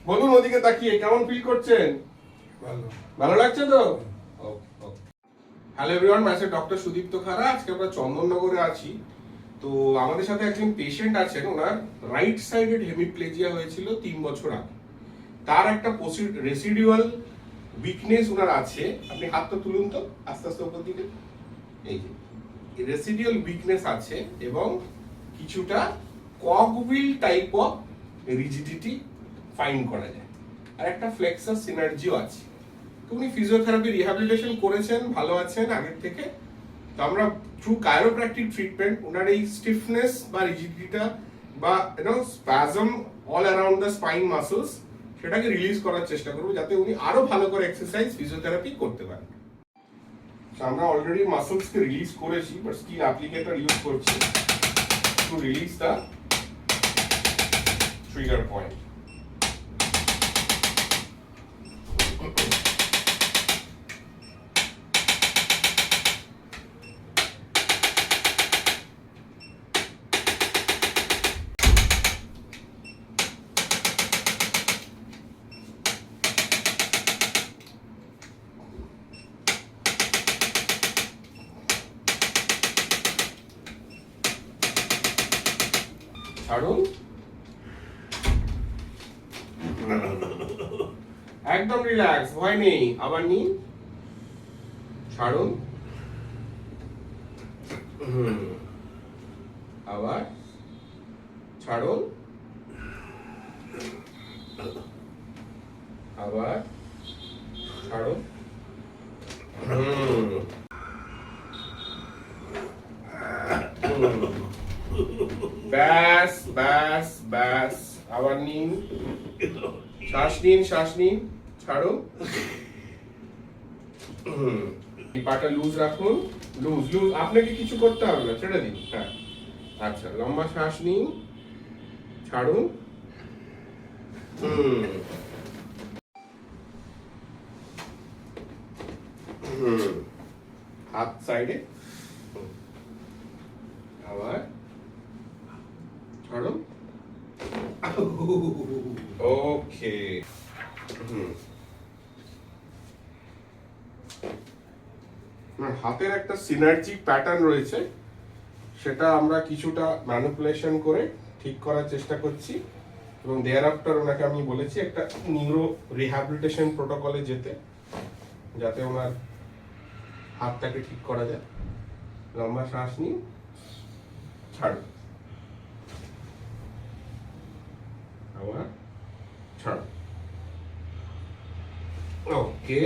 বলুন ওদিকে তাকিয়ে কেমন ফিল করছেন? ভালো। ভালো লাগছে তো? হ্যালো এভরিওয়ান, আমি ডক্টর সুদীপ্ত খাড়া। আজকে আমরা চন্দননগরে আছি। তো আমাদের সাথে একজন পেশেন্ট আছেন, ওনার রাইট সাইডেড হেমিপ্লেজিয়া হয়েছিল 3 বছর আগে। তার একটা রেসিডুয়াল উইকনেস ওনার আছে। আপনি হাতটা তুলুন তো আস্তে আস্তে উপর দিকে। এই যে রেসিডুয়াল উইকনেস আছে এবং কিছুটা কগউইল টাইপ অফ রিজিডিটি ফাইন্ড করা যায়, আর একটা ফ্লেক্সার সিনার্জিও আছে। তো উনি ফিজিওথেরাপি রিহ্যাবিলিটেশন করেছেন, ভালো আছেন আগের থেকে। তো আমরা থ্রু কায়োপ্র্যাকটিক ট্রিটমেন্ট ওনার এই স্টিফনেস বা রিজিডিটিটা বা spasm all around the spine muscles সেটাকে রিলিজ করার চেষ্টা করবো, যাতে উনি আরো ভালো করে এক্সারসাইজ ফিজিওথেরাপি করতে পারেন। আমরা অলরেডি মাসলসকে রিলিজ করেছি, বাট স্টিল অ্যাপ্লিকেটর ইউজ করছি to release the trigger point. ছাড়ুন, একদম রিল্যাক্স, ভয় নেই। আবার নিন, ছাড়ুন, আবার ছাড়ুন, আবার ছাড়ুন। ব্যাস ব্যাস ব্যাস, আবার নিন, শ্বাস নিন, শ্বাস নিন, ছাড়ুন। পাটা লুজ রাখুন, লুজ লুজ, আপনাকে কিছু করতে হবে না, ছেড়ে দিন। হ্যাঁ, আচ্ছা, লম্বা শ্বাস নিন, ছাড়ুন। হাত সাইডে, আবার ছাড়ুন। ওকে। হাতের একটা সিনার্জি প্যাটার্ন রয়েছে, সেটা আমরা কিছুটা ম্যানিপুলেশন করে ঠিক করার চেষ্টা করছি, এবং দেয়ার আফটার ওনাকে আমি বলেছি একটা নিউরো রিহ্যাবিলিটেশন প্রোটোকলে যেতে, যাতে ওনার হাতটাকে ঠিক করা যায়। লম্বা শ্বাস নিন, ছাড়ুন, আবার ছাড়ুন। ওকে।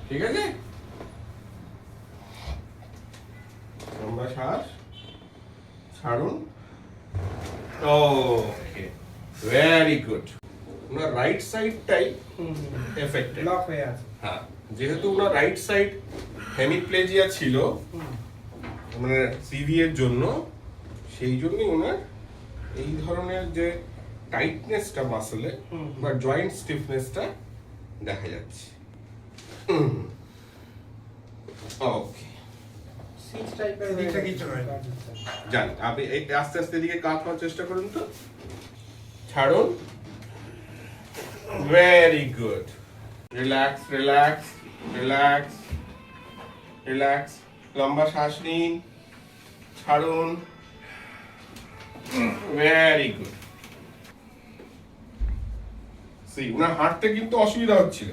ঠিক আছে, লম্বা শ্বাস, ছাড়ুন। ওকে, ভেরি গুড। ওনার রাইট সাইডটাই এফেক্টেড, লক হয়ে আছে। হ্যাঁ, যেহেতু ওনার রাইট সাইড হেমিপ্লেজিয়া ছিল মানে সিভি এর জন্য, সেই জন্যই ওনার এই ধরনের যে টাইটনেসটা মাসলে বা জয়েন্ট স্টিফনেসটা দেখা যাচ্ছে। ওকে, সিক্স টাইপের দিকটা কিছু হয় না। জান, আপনি এই আস্তে আস্তে দিকে কাজ করার চেষ্টা করুন তো। ছাড়ুন, very good. Relax relax relax relax, লম্বা শ্বাস নিন, ছাড়ুন। Very good. উনার হাঁটতে কিন্তু অসুবিধা হচ্ছিল,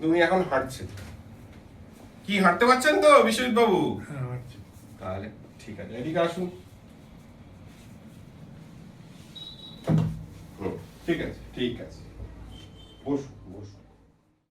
তুমি এখন হাঁটছেন। কি হাঁটতে পারছেন তো বিশ্বজিৎ বাবু? হ্যাঁ, আচ্ছা। তাহলে ঠিক আছে, এদিকে আসুন। ঠিক আছে ঠিক আছে, বসুন বসুন।